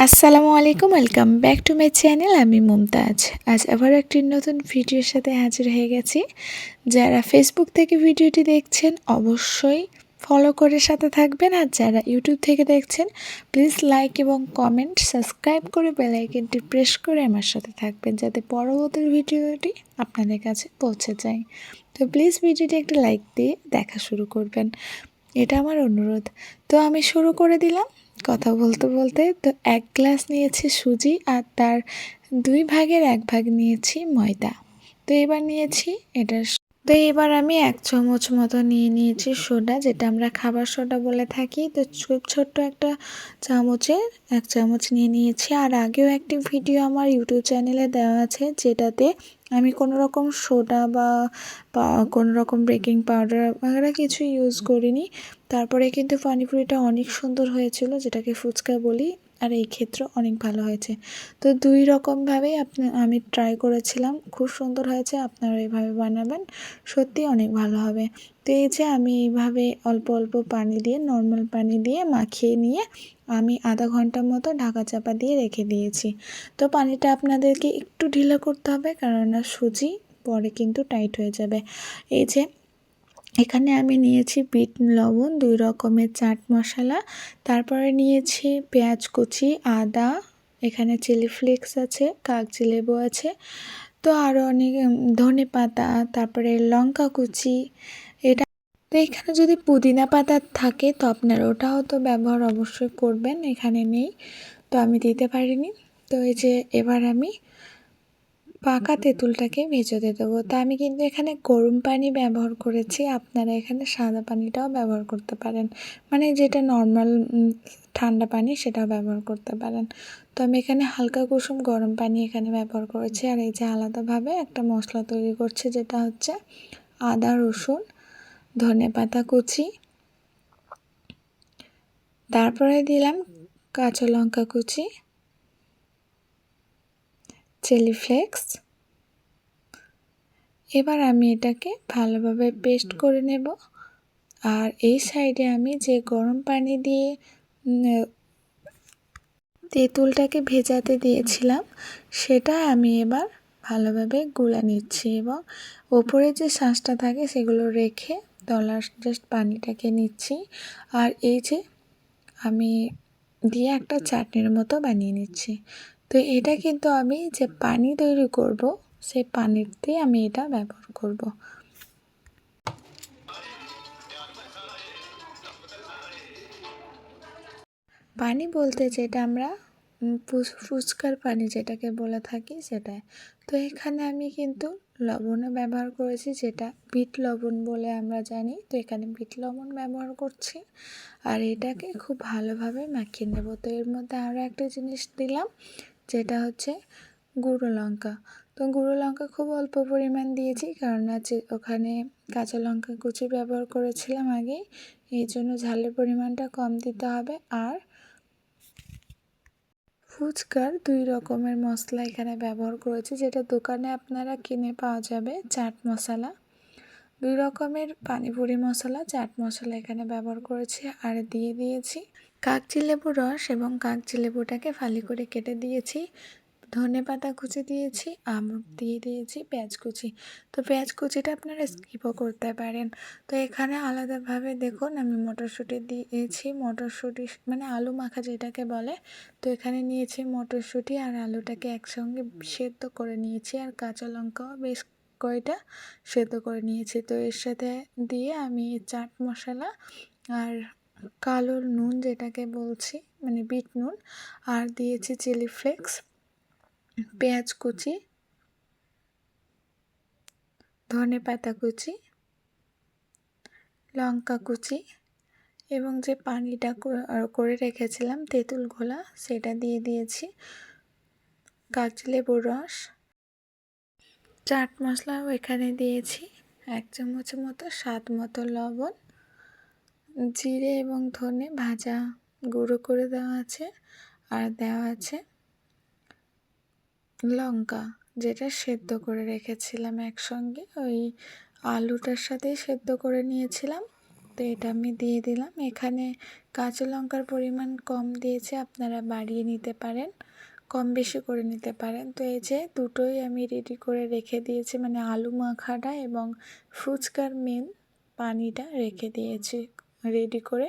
আসসালামু আলাইকুম, welcome back to my channel. আমি মুমতাজ। আজ আবার একটি নতুন ভিডিওর সাথে হাজির হয়ে গেছি। যারা ফেসবুক থেকে ভিডিওটি দেখছেন অবশ্যই ফলো করে সাথে থাকবেন, আর যারা ইউটিউব থেকে দেখছেন প্লিজ লাইক এবং কমেন্ট, সাবস্ক্রাইব করে বেল আইকনটি প্রেস করে আমার সাথে থাকবেন, যাতে পরবর্তী ভিডিওটি আপনাদের কাছে পৌঁছে যায়। তো প্লিজ ভিডিওটি একটা লাইক দিয়ে দেখা শুরু করবেন, এটা আমার অনুরোধ। তো আমি শুরু করে দিলাম কথা বলতে বলতে। তো 1 গ্লাস নিয়েছি সুজি, আর তার 2 ভাগের 1 ভাগ নিয়েছি ময়দা। তো এবার নিয়েছি এটার তো এবার আমি 1 চামচ মতো নিয়ে নিয়েছি সোডা, যেটা আমরা খাবার সোডা বলে থাকি। তো খুব ছোট্ট একটা চামচের 1 চামচ নিয়ে নিয়েছি। আর আগেও একটি ভিডিও আমার ইউটিউব চ্যানেলে দেওয়া আছে, যেটাতে আমি কোনো রকম সোডা বা কোনো রকম বেকিং পাউডার এগুলো কিছু ইউজ করিনি। তারপরে কিন্তু পানিপুরিটা অনেক সুন্দর হয়েছিল, যেটাকে ফুচকা বলি, আর এই ক্ষেত্রে অনেক ভালো হয়েছে। তো 2 রকমভাবেই আমি ট্রাই করেছিলাম, খুব সুন্দর হয়েছে। আপনারা এইভাবে বানাবেন, সত্যি অনেক ভালো হবে। তো এই যে আমি এইভাবে অল্প অল্প পানি দিয়ে, নর্মাল পানি দিয়ে মাখিয়ে নিয়ে আমি আধা ঘন্টার মতো ঢাকা চাপা দিয়ে রেখে দিয়েছি। তো পানিটা আপনাদেরকে একটু ঢিলা করতে হবে, কেননা সুজি পরে কিন্তু টাইট হয়ে যাবে। এই যে এখানে আমি নিয়েছি বিট লবণ, 2 রকমের চাট মশলা, তারপরে নিয়েছি পেঁয়াজ কুচি, আদা, এখানে চিলি ফ্লেক্স আছে, কাগজি লেবু আছে, তো আরও অনেক ধনে পাতা, তারপরে লঙ্কা কুচি। এটা তো এখানে যদি পুদিনা পাতা থাকে তো আপনারা ওটাও তো ব্যবহার অবশ্যই করবেন, এখানে নেই তো আমি দিতে পারিনি। তো এই যে এবার আমি পাকা তেঁতুলটাকে ভেজাতে দেবো। তা আমি কিন্তু এখানে গরম পানি ব্যবহার করেছি, আপনারা এখানে সাদা পানিটাও ব্যবহার করতে পারেন, মানে যেটা নর্মাল ঠান্ডা পানি সেটাও ব্যবহার করতে পারেন। তো আমি এখানে হালকা কুসুম গরম পানি এখানে ব্যবহার করেছি। আর এই যে আলাদাভাবে একটা মশলা তৈরি করছে, যেটা হচ্ছে আদা, রসুন, ধনে পাতা কুচি, তারপরে দিলাম কাঁচা লঙ্কা কুচি, চিলি ফ্লেক্স। এবার আমি এটাকে ভালোভাবে পেস্ট করে নেব। আর এই সাইডে আমি যে গরম পানি দিয়ে তেঁতুলটাকে ভেজাতে দিয়েছিলাম, সেটা আমি এবার ভালোভাবে গুলে নিচ্ছি, এবং ওপরে যে শাঁসটা থাকে সেগুলো রেখে তলার জাস্ট পানিটাকে নিচ্ছি। আর এই যে আমি দিয়ে একটা চাটনির মতো বানিয়ে নিচ্ছি। তো এটা কিন্তু আমি যে পানি তৈরি করব, সেই পানির দিয়ে আমি এটা ব্যবহার করব। পানি বলতে যেটা আমরা ফুচকার পানি যেটাকে বলে থাকি সেটাই। তো এখানে আমি কিন্তু লবণও ব্যবহার করেছি, যেটা বিট লবণ বলে আমরা জানি। তো এখানে বিট লবণ ব্যবহার করছি, আর এটাকে খুব ভালোভাবে মাখিয়ে নেব। তো এর মধ্যে আরও একটা জিনিস দিলাম, যেটা হচ্ছে গুঁড়ো লঙ্কা। তো গুঁড়ো লঙ্কা খুব অল্প পরিমাণ দিয়েছি, কারণ আছে ওখানে কাঁচা লঙ্কা কুচি ব্যবহার করেছিলাম আগেই, এই জন্য ঝালের পরিমাণটা কম দিতে হবে। আর ফুচকার 2 রকমের মশলা এখানে ব্যবহার করেছি, যেটা দোকানে আপনারা কিনে পাওয়া যাবে, চাট মশলা। 2 রকমের পানিপুরি মশলা, চাট মশলা এখানে ব্যবহার করেছি। আর দিয়ে দিয়েছি কাগজি লেবুর রস, এবং কাগজি লেবুটাকে ফালি করে কেটে দিয়েছি। ধনে পাতা কুচি দিয়েছি, দিয়ে দিয়েছি পেঁয়াজ কুচি। তো পেঁয়াজ কুচিটা আপনারা স্কিপও করতে পারেন। তো এখানে আলাদাভাবে দেখুন আমি মটরশুঁটি দিয়েছি, মটরশুঁটি মানে আলু মাখা যেটাকে বলে। তো এখানে নিয়েছি মটরশুঁটি আর আলুটাকে একসঙ্গে সেদ্ধ করে নিয়েছি, আর কাঁচা লঙ্কাও বেশ কয়টা সেদ্ধ করে নিয়েছি। তো এর সাথে দিয়ে আমি চাট মশলা আর কালো নুন যেটাকে বলছি, মানে বিট নুন, আর দিয়েছি চিলি ফ্লেক্স, পেঁয়াজ কুচি, ধনে পাতা কুচি, লঙ্কা কুচি, এবং যে পানিটা করে রেখেছিলাম তেঁতুল ঘোলা, সেটা দিয়ে দিয়েছি, কাগজি লেবুর রস, চাট মশলাও এখানে দিয়েছি 1 চামচের মতো, স্বাদ মতো লবণ, জিরে এবং ধনে ভাজা গুঁড়ো করে দেওয়া আছে, আর দেওয়া আছে লঙ্কা, যেটা সেদ্ধ করে রেখেছিলাম একসঙ্গে, ওই আলুটার সাথেই সেদ্ধ করে নিয়েছিলাম। তো এটা আমি দিয়ে দিলাম। এখানে কাঁচা লঙ্কার পরিমাণ কম দিয়েছে, আপনারা বাড়িয়ে নিতে পারেন, কম বেশি করে নিতে পারেন। তো এই যে দুটোই আমি রেডি করে রেখে দিয়েছি, মানে আলু মাখাটা এবং ফুচকার মেন পানিটা রেখে দিয়েছি রেডি করে।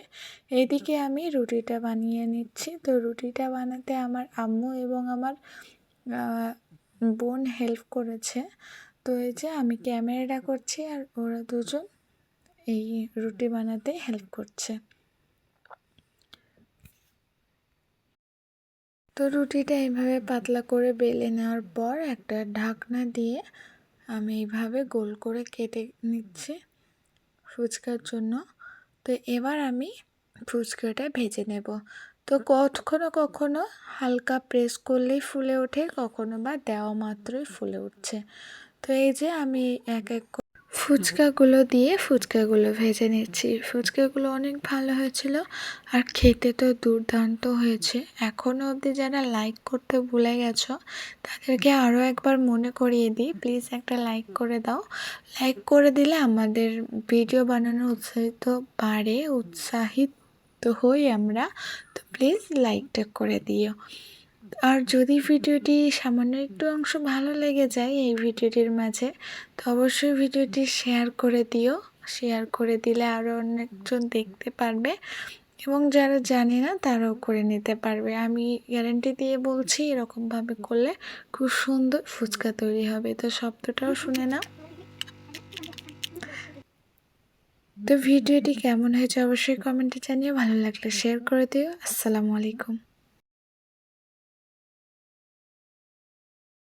এইদিকে আমি রুটিটা বানিয়ে নিচ্ছি। তো রুটিটা বানাতে আমার আম্মু এবং আমার বোন হেল্প করেছে। তো এই যে আমি ক্যামেরাটা করছি আর ওরা দুজন এই রুটি বানাতে হেল্প করছে। তো রুটিটা এইভাবে পাতলা করে বেলে নেওয়ার পর একটা ঢাকনা দিয়ে আমি এইভাবে গোল করে কেটে নিচ্ছি ফুচকার জন্য। তো এবার আমি ফুচকাটা ভেজে নেব। তো কখনো কখনো হালকা প্রেস করলেই ফুলে ওঠে, কখনো বা দেওয়া মাত্রই ফুলে উঠছে। তো এই যে আমি এক এক ফুচকাগুলো দিয়ে ফুচকাগুলো ভেজে নিচ্ছি। ফুচকাগুলো অনেক ভালো হয়েছিল আর খেতে তো দুর্দান্ত হয়েছে। এখনও অবধি যারা লাইক করতে ভুলে গেছো তাদেরকে আরও একবার মনে করিয়ে দিই, প্লিজ একটা লাইক করে দাও। লাইক করে দিলে আমাদের ভিডিও বানানোর উৎসাহিত হই আমরা। তো প্লিজ লাইকটা করে দিও। আর যদি ভিডিওটি সামান্য একটু অংশ ভালো লেগে যায় এই ভিডিওটির মাঝে, তো অবশ্যই ভিডিওটি শেয়ার করে দিও। শেয়ার করে দিলে আরও অনেকজন দেখতে পারবে এবং যারা জানে না তারাও করে নিতে পারবে। আমি গ্যারান্টি দিয়ে বলছি এরকমভাবে করলে খুব সুন্দর ফুচকা তৈরি হবে। তো শব্দটাও শুনে নাও। তো ভিডিওটি কেমন হয়েছে অবশ্যই কমেন্টে জানিয়ে, ভালো লাগলে শেয়ার করে দিও। আসসালামু আলাইকুম।